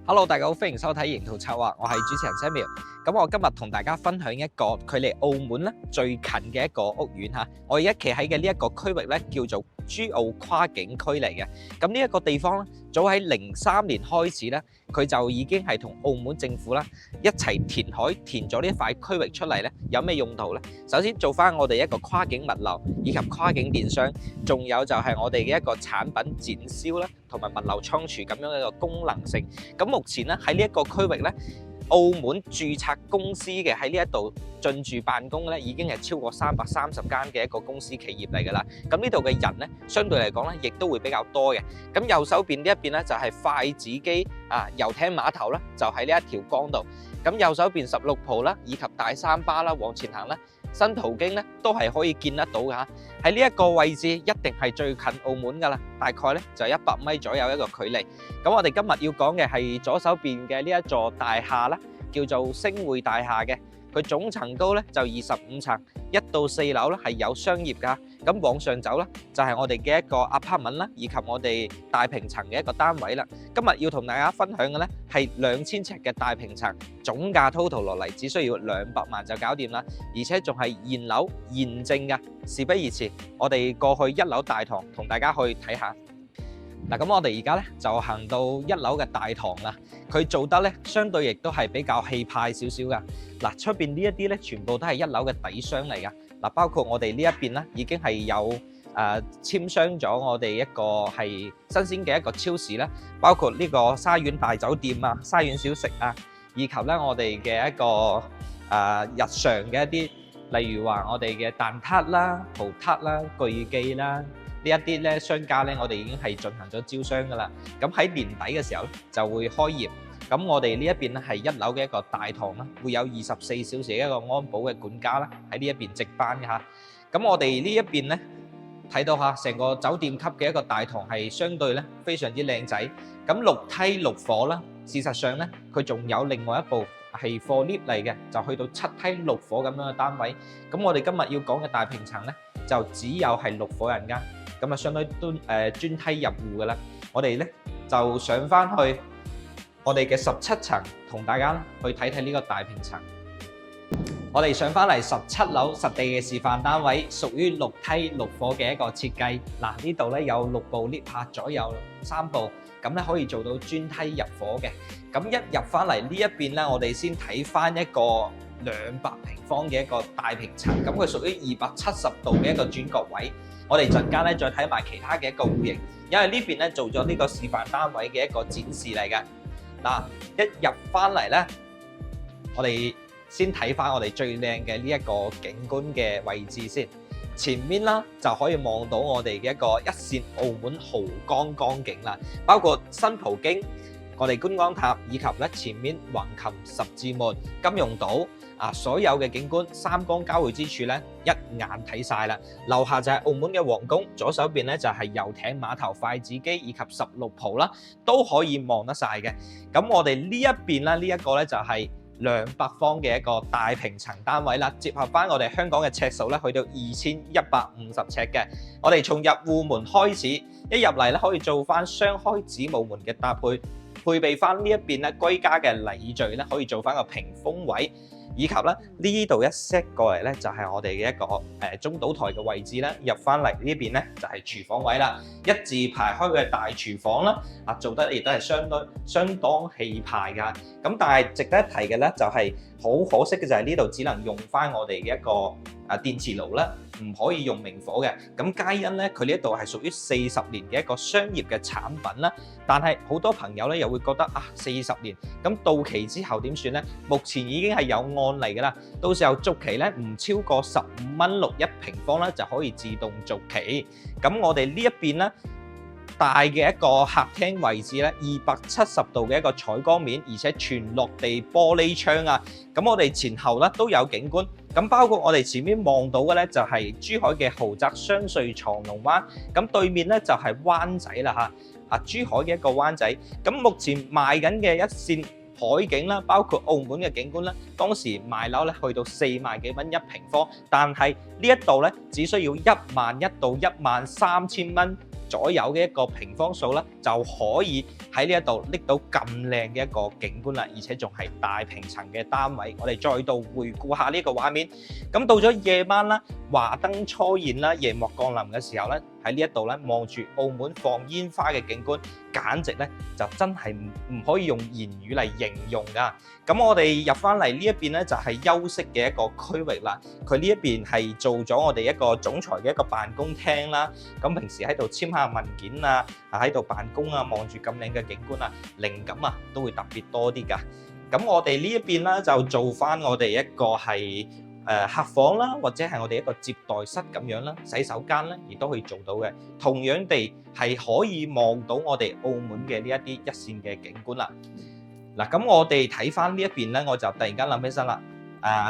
Hello，大家好，歡迎收睇《營圖策劃》，我係主持人 Samuel。咁我今日同大家分享一個距離澳門咧最近嘅一個屋苑嚇。我而家企喺嘅呢一個區域咧叫做珠澳跨境區嚟嘅。咁呢一個地方咧，早喺03年開始咧，佢就已經係同澳門政府啦一齊填海填咗呢一塊區域出嚟咧。有咩用途咧？首先做翻我哋一個跨境物流以及跨境電商，仲有就係我哋嘅一個產品展銷啦，同埋物流倉儲咁樣嘅一個功能性。咁目前咧喺呢一個區域咧，澳門註冊公司嘅喺呢一度進駐辦公咧，已經係超過330間嘅一個公司企業嚟㗎啦。咁呢度嘅人咧，相對嚟講咧，亦都會比較多嘅。咁右手邊呢一邊咧，就係筷子基遊艇碼頭啦，就喺呢一條江度。咁右手邊16浦啦，以及大三巴啦，往前行啦，新途經咧都係可以見得到㗎嚇。喺呢一個位置一定係最近澳門㗎啦，大概咧就100米左右一個距離。咁我哋今日要講嘅係左手邊嘅呢一座大廈啦，叫做星匯大廈嘅。佢總層高咧就25層，1到4樓咧係有商業㗎。咁往上走咧就係我哋嘅一個 apartment 啦，以及我哋大平層嘅一個單位啦。今日要同大家分享嘅咧係2000尺嘅大平層，總價 total 落嚟只需要200萬就搞掂啦，而且仲係現樓現證㗎。事不宜遲，我哋過去1樓大堂同大家去睇下。嗱，咁我哋而家咧就行到1樓嘅大堂啦。佢做得咧相對亦都係比較氣派少少噶。嗱，出邊呢一啲咧全部都係1樓嘅底商嚟噶。嗱，包括我哋呢一邊咧已經係有簽商咗我哋一個係新鮮嘅一個超市啦，包括呢個沙苑大酒店啊、沙苑小食啊，以及咧我哋嘅一個日常嘅一啲，例如話我哋嘅蛋撻啦、葡撻啦、巨記啦。呢一啲咧商家咧，我哋已經係進行咗招商噶啦。咁喺年底嘅時候咧，就會開業。咁我哋呢一邊咧係1樓嘅一個大堂啦，會有24小時嘅一個安保嘅管家啦，喺呢一邊值班嘅嚇。咁我哋呢一邊咧睇到嚇，成個酒店級嘅一個大堂係相對咧非常之靚仔。咁6梯6伙啦，事實上咧佢仲有另外一部係貨 lift 嚟嘅，就去到7梯6伙咁樣嘅單位。咁我哋今日要講嘅大平層咧，就只有係6伙人間。咁啊，相當都專梯入戶噶啦。我哋咧就上翻去我哋嘅17層，同大家去睇睇呢個大平層。我哋上翻嚟17樓實地嘅示範單位，屬於6梯6伙嘅一個設計。嗱，呢度咧有6部 lift 客，左右3部，咁咧可以做到專梯入伙嘅。咁一入翻嚟呢一邊咧，我哋先睇翻一個200平方嘅一個大平層，咁佢屬於270度嘅一個轉角位。我哋陣間咧再睇埋其他嘅一個戶型，因為呢邊咧做咗呢個示範單位嘅一個展示嚟嘅。嗱，一入翻嚟咧，我哋先睇翻我哋最靚嘅呢一個景觀嘅位置先。前面啦就可以望到我哋嘅一個一線澳門豪江江景啦，包括新葡京、我哋觀光塔以及咧前面橫琴十字門、金融島。所有嘅景觀三江交匯之處咧，一眼睇晒啦。樓下就係澳門嘅皇宮，左手邊咧就係遊艇碼頭、筷子基以及16浦啦，都可以望得晒嘅。咁我哋呢一邊咧，呢一個咧就係200方嘅一個大平層單位啦，結合翻我哋香港嘅尺數咧，去到2150尺嘅。我哋從入戶門開始，一入嚟咧可以做翻雙開子母門嘅搭配，配備翻呢一邊咧居家嘅禮序咧，可以做翻個屏風位。以及咧呢度一 set 過嚟咧，就係我哋嘅一個中島台嘅位置啦。入翻嚟呢邊咧就係廚房位啦，一字排開嘅大廚房啦，做得亦都係相當氣派㗎。咁但係值得一提嘅咧，就係好可惜嘅就係呢度只能用翻我哋嘅一個電磁爐啦，唔可以用明火嘅。咁皆因咧佢呢一度係屬於40年嘅一個商業嘅產品啦。但係好多朋友咧又會覺得40年咁到期之後點算咧？目前已經係有案例㗎啦，到時候續期咧唔超過15蚊6一平方咧就可以自動續期。咁我哋呢一邊咧大嘅一個客廳位置咧，270度嘅一個採光面，而且全落地玻璃窗啊。咁我哋前後咧都有景觀。咁包括我哋前面望到嘅咧就係珠海嘅豪宅雙隧長龍灣，咁對面咧就係灣仔啦嚇，珠海嘅一個灣仔。咁目前賣緊嘅一線海景啦，包括澳門嘅景觀啦，當時賣樓咧去到4萬幾蚊1平方，但係呢一度咧只需要1萬1到1萬3千蚊左右嘅一個平方數啦，就可以喺呢一度拎到咁靚嘅一個景觀啦，而且仲係大平層嘅單位。我哋再度回顧下呢個畫面。咁到咗夜晚啦，華燈初現啦，夜幕降臨嘅時候咧，喺呢一度咧望住澳門放煙花嘅景觀，簡直咧就真係唔可以用言語嚟形容㗎。咁我哋入翻嚟呢一邊咧就係休息嘅一個區域啦。佢呢一邊係做咗我哋一個總裁嘅一個辦公廳啦。咁平時喺度簽下文件啊，喺度辦公啊，望住咁靚嘅景觀啊，靈感啊都會特別多啲㗎。咁我哋呢一邊啦就做翻我哋一個係客房啦，或者係我哋一個接待室咁樣啦，洗手間咧亦都可以做到嘅。同樣地係可以望到我哋澳門嘅呢一啲一線嘅景觀啦。嗱，咁我哋睇翻呢一邊咧，我就突然間諗起身啦。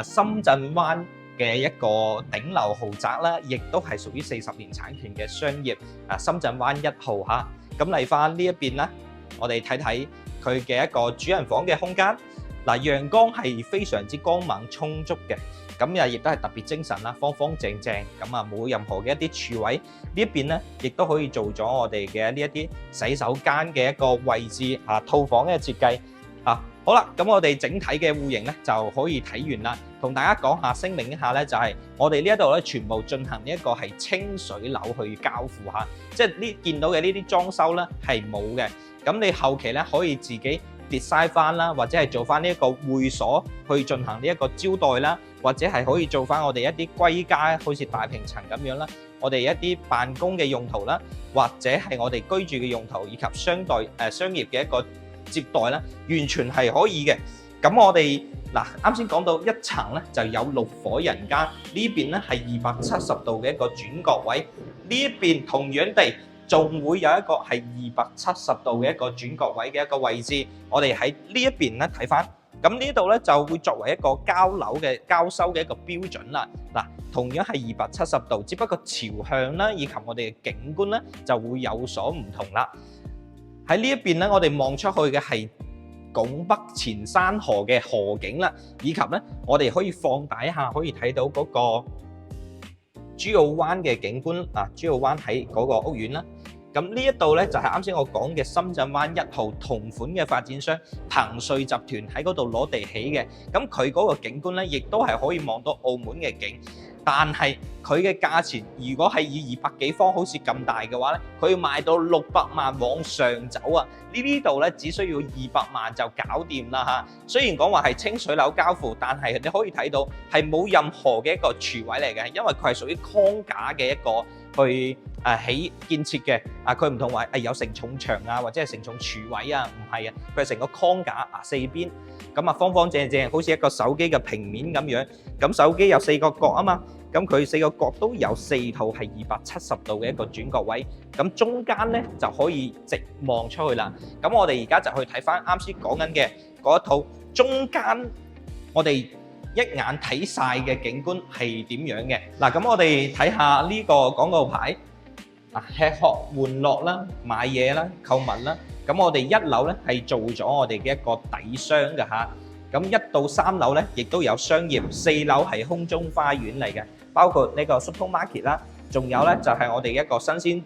深圳灣嘅一個頂樓豪宅啦，亦都係屬於40年產權嘅商業深圳灣1號嚇。咁嚟翻呢一邊啦，我哋睇睇佢嘅一個主人房嘅空間。嗱，陽光係非常之光猛充足嘅，咁亦都係特別精神啦，方方正正，咁冇任何嘅一啲柱位。呢一邊咧，亦都可以做咗我哋嘅呢一啲洗手間嘅一個位置套房嘅設計。好啦，咁我哋整體嘅戶型咧就可以睇完啦。同大家講下聲明一下咧，就係我哋呢一度咧全部進行呢一個係清水樓去交付嚇，即係呢見到嘅呢啲裝修咧係冇嘅。咁你後期咧可以自己 design 翻啦，或者係做翻呢一個會所去進行呢一個招待啦，或者係可以做翻我哋一啲歸家，好似大平層咁樣啦。我哋一啲辦公嘅用途啦，或者係我哋居住嘅用途，以及商業嘅一個接待啦，完全係可以嘅。咁我哋啱先講到一層咧就有6伙人間，呢邊咧係270度嘅一個轉角位，呢一邊同樣地仲會有一個係270度嘅一個轉角位嘅一個位置。我哋喺呢一邊咧睇翻，咁呢度咧就會作為一個交收嘅一個標準啦。同樣係270度，只不過朝向啦以及我哋嘅景觀咧就會有所唔同啦。喺呢一邊咧，我哋望出去嘅係拱北前山河嘅河景啦，以及咧我哋可以放大一下，可以睇到嗰個珠澳灣嘅景觀珠澳灣喺嗰個屋苑啦。咁呢一度咧就係啱先我講嘅深圳灣1號同款嘅發展商騰瑞集團喺嗰度攞地起嘅。咁佢嗰個景觀咧，亦都係可以望到澳門嘅景。但係佢嘅價錢，如果係以200幾方好似咁大嘅話咧，佢要賣到600萬往上走啊！呢度咧只需要200萬就搞掂啦嚇。雖然講話係清水樓交付，但係你可以睇到係冇任何嘅一個廚位嚟嘅，因為佢係屬於框架嘅一個去建設嘅。佢唔同話有承重牆或者係承重廚位唔係啊，佢係成個框架四邊咁方方正正，好似一個手機嘅平面咁樣。咁手機有4個角啊嘛。咁佢4個角都有4套係270度嘅一個轉角位，咁中間咧就可以直望出去啦。咁我哋而家就去睇翻啱先講緊嘅嗰一套，中間我哋一眼睇晒嘅景觀係點樣嘅。咁我哋睇下呢個廣告牌，吃喝玩樂啦、買嘢啦、購物啦。咁我哋1樓咧係做咗我哋嘅一個底商嘅嚇。咁1到3樓咧亦都有商業，4樓係空中花園嚟嘅。包括呢個 supermarket 啦，仲有咧就係我哋一個新鮮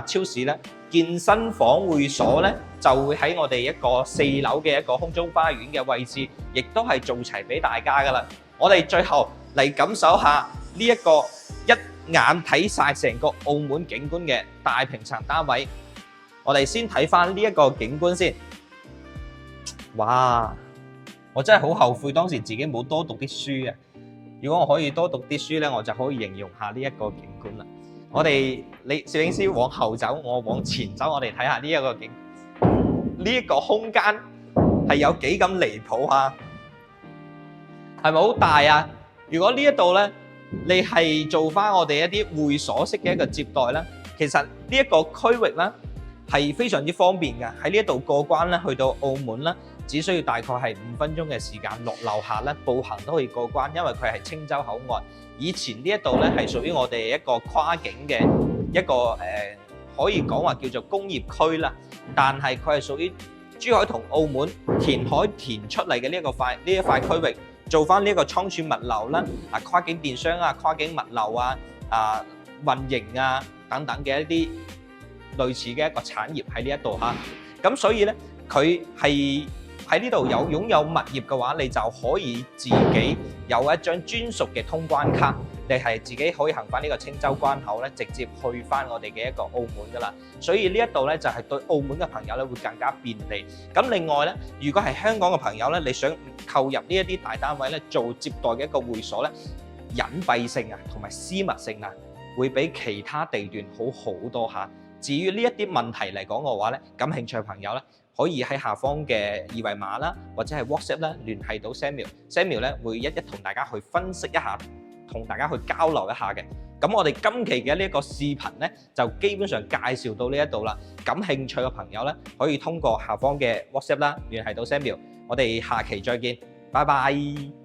超市啦，健身房會所咧就會喺我哋一個4樓嘅一個空中花園嘅位置，亦都係做齊俾大家噶啦。我哋最後嚟感受下呢一個一眼睇晒成個澳門景觀嘅大平層單位。我哋先睇翻呢一個景觀先。哇！我真係好後悔當時自己冇多讀啲書啊！如果我可以多讀啲書咧，我就可以形容下呢一個景觀啦。你攝影師往後走，我往前走，我哋睇下呢一個景，呢一個空間係有幾咁離譜嚇？係咪好大啊？如果呢一度咧，你係做翻我哋一啲會所式嘅一個接待咧，其實呢一個區域咧係非常之方便嘅。喺呢一度過關咧，去到澳門啦，只需要大概係5分鐘嘅時間，落樓下咧步行都可以過關，因為佢係青洲口岸。以前呢一度咧係屬於我哋一個跨境嘅一個可以講話叫做工業區啦，但係佢係屬於珠海同澳門填海填出嚟嘅呢一塊區域，做翻呢一個倉儲物流啦、跨境電商跨境物流運營等等嘅一啲類似嘅一個產業喺呢一度嚇。咁所以咧，佢係喺呢度擁有物業嘅話，你就可以自己有一張專屬嘅通關卡，你係自己可以行翻呢個青州關口咧，直接去翻我哋嘅一個澳門噶啦。所以呢一度咧就係對澳門嘅朋友咧會更加便利。咁另外咧，如果係香港嘅朋友咧，你想購入呢一啲大單位咧做接待嘅一個會所咧，隱蔽性啊同埋私密性啊，會比其他地段好好多嚇。至於呢一啲問題嚟講嘅話咧，感興趣嘅朋友咧，可以喺下方嘅二維碼啦，或者係 WhatsApp 啦聯繫到 Samuel 咧會一同大家去分析一下，同大家去交流一下嘅。咁我哋今期嘅呢一個視頻咧，就基本上介紹到呢一度啦。感興趣嘅朋友咧，可以通過下方嘅 WhatsApp 啦聯繫到 Samuel。我哋下期再見，拜拜。